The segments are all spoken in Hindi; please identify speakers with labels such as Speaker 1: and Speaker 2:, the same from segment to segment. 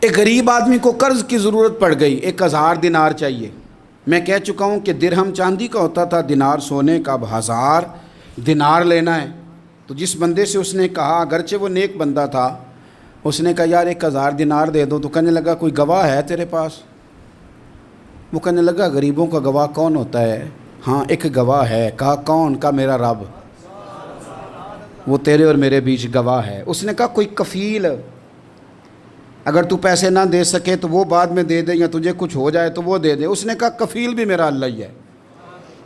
Speaker 1: एक गरीब आदमी को कर्ज़ की ज़रूरत पड़ गई, 1000 दिनार चाहिए। मैं कह चुका हूँ कि दिरहम चांदी का होता था, दिनार सोने का। अब 1000 दिनार लेना है। तो जिस बंदे से उसने कहा, अगरचे वो नेक बंदा था, उसने कहा यार 1000 दिनार दे दो। तो कहने लगा कोई गवाह है तेरे पास? वो कहने लगा गरीबों का गवाह कौन होता है? हाँ एक गवाह है। कहा कौन? का मेरा रब, वो तेरे और मेरे बीच गवाह है। उसने कहा कोई कफ़ील, अगर तू पैसे ना दे सके तो वो बाद में दे दे, या तुझे कुछ हो जाए तो वो दे दे। उसने कहा कफ़ील भी मेरा अल्लाह ही है।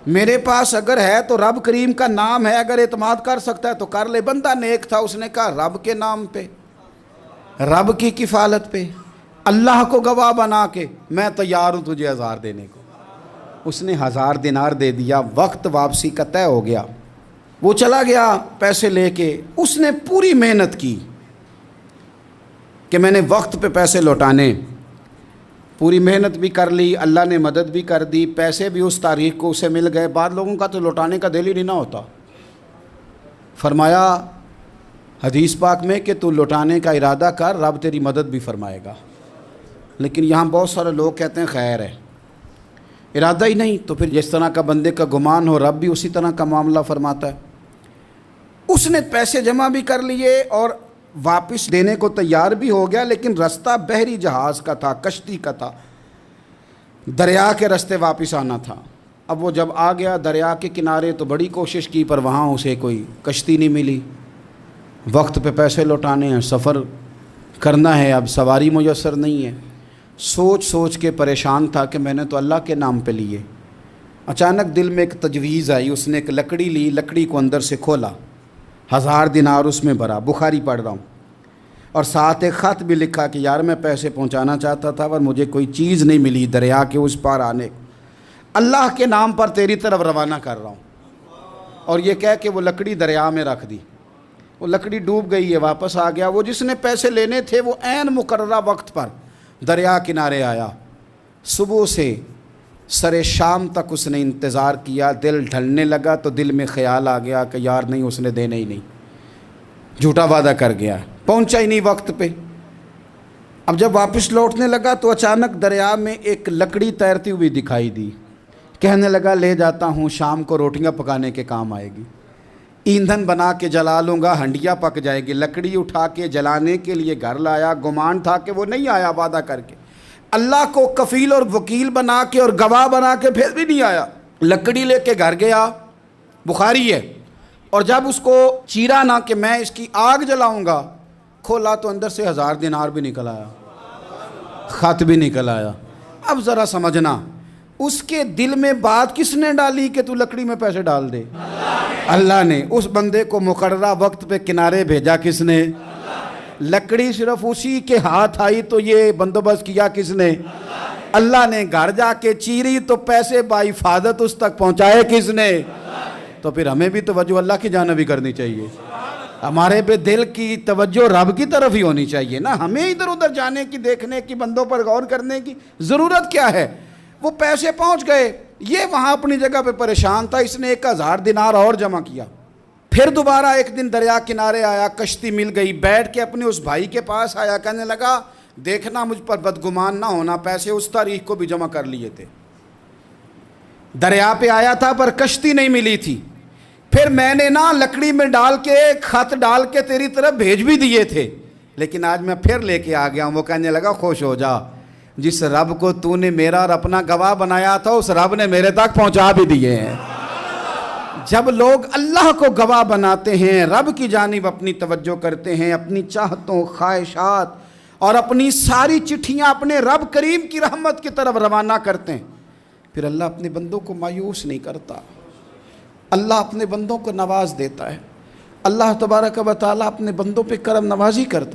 Speaker 1: मेरे पास अगर है तो रब करीम का नाम है, अगर एतमाद कर सकता है तो कर ले। बंदा नेक था, उसने कहा रब के नाम पे, रब की किफ़ालत पे, अल्लाह को गवाह बना के मैं तैयार हूँ तुझे 1000 देने को। उसने 1000 दिनार दे दिया। वक्त वापसी का तय हो गया। वो चला गया पैसे लेके। उसने पूरी मेहनत की कि मैंने वक्त पे पैसे लौटाने, पूरी मेहनत भी कर ली, अल्लाह ने मदद भी कर दी, पैसे भी उस तारीख को उसे मिल गए। बाद लोगों का तो लौटाने का दिल ही नहीं ना होता। फरमाया हदीस पाक में कि तू लौटाने का इरादा कर, रब तेरी मदद भी फरमाएगा। लेकिन यहाँ बहुत सारे लोग कहते हैं खैर है, इरादा ही नहीं। तो फिर जिस तरह का बंदे का गुमान हो, रब भी उसी तरह का मामला फरमाता है। उसने पैसे जमा भी कर लिए और वापस देने को तैयार भी हो गया, लेकिन रास्ता बहरी जहाज़ का था, कश्ती का था, दरिया के रास्ते वापस आना था। अब वो जब आ गया दरिया के किनारे तो बड़ी कोशिश की, पर वहाँ उसे कोई कश्ती नहीं मिली। वक्त पे पैसे लौटाने हैं, सफ़र करना है, अब सवारी मुयस्सर नहीं है। सोच सोच के परेशान था कि मैंने तो अल्लाह के नाम पे लिए। अचानक दिल में एक तजवीज़ आई। उसने एक लकड़ी ली, लकड़ी को अंदर से खोला, 1000 दिनार उसमें भरा। बुखारी पढ़ रहा हूँ, और साथ एक ख़त भी लिखा कि यार मैं पैसे पहुँचाना चाहता था पर मुझे कोई चीज़ नहीं मिली दरिया के उस पार आने, अल्लाह के नाम पर तेरी तरफ रवाना कर रहा हूँ। और ये कह के वो लकड़ी दरिया में रख दी। वो लकड़ी डूब गई है, वापस आ गया। वो जिसने पैसे लेने थे वो ऐन मुकर्ररा वक्त पर दरिया किनारे आया। सुबह से सरे शाम तक उसने इंतज़ार किया। दिल ढलने लगा तो दिल में ख़्याल आ गया कि यार नहीं, उसने देने ही नहीं, झूठा वादा कर गया, पहुंचा ही नहीं वक्त पे। अब जब वापस लौटने लगा तो अचानक दरिया में एक लकड़ी तैरती हुई दिखाई दी। कहने लगा ले जाता हूँ, शाम को रोटियां पकाने के काम आएगी, ईंधन बना के जला लूँगा, हंडिया पक जाएगी। लकड़ी उठा के जलाने के लिए घर लाया। गुमान था कि वो नहीं आया वादा करके, अल्लाह को कफ़ील और वकील बना के और गवाह बना के फिर भी नहीं आया। लकड़ी लेके घर गया, बुखारी है। और जब उसको चीरा ना कि मैं इसकी आग जलाऊंगा, खोला तो अंदर से 1000 दिनार भी निकल आया, ख़त भी निकल आया। अब ज़रा समझना, उसके दिल में बात किसने डाली कि तू लकड़ी में पैसे डाल दे? अल्लाह ने। उस बंदे को मुकर्ररा वक्त पे किनारे भेजा किसने? लकड़ी सिर्फ उसी के हाथ आई तो ये बंदोबस्त किया किसने? अल्लाह ने। घर जाके चीरी तो पैसे बाहिफाजत उस तक पहुंचाए किसने? तो फिर हमें भी तवज्जो अल्लाह की जानिब भी करनी चाहिए। हमारे पे दिल की तवज्जो रब की तरफ ही होनी चाहिए ना। हमें इधर उधर जाने की, देखने की, बंदों पर गौर करने की ज़रूरत क्या है? वो पैसे पहुंच गए, ये वहाँ अपनी जगह पे परेशान था। इसने 1000 दिनार और जमा किया। फिर दोबारा एक दिन दरिया किनारे आया, कश्ती मिल गई, बैठ के अपने उस भाई के पास आया। कहने लगा देखना मुझ पर बदगुमान ना होना, पैसे उस तारीख को भी जमा कर लिए थे। दरिया पे आया था पर कश्ती नहीं मिली थी। फिर मैंने ना लकड़ी में डाल के, खत डाल के तेरी तरफ भेज भी दिए थे, लेकिन आज मैं फिर लेके आ गया हूँ। वो कहने लगा खुश हो जा, जिस रब को तूने मेरा और अपना गवाह बनाया था उस रब ने मेरे तक पहुंचा भी दिए हैं। जब लोग अल्लाह को गवाह बनाते हैं, रब की जानिब अपनी तवज्जो करते हैं, अपनी चाहतों, ख्वाहिशात और अपनी सारी चिट्ठियाँ अपने रब करीम की रहमत की तरफ रवाना करते हैं, फिर अल्लाह अपने बंदों को मायूस नहीं करता। अल्लाह अपने बंदों को नवाज देता है। अल्लाह तबारक व तआला अपने बंदों पे करम नवाजी करता है।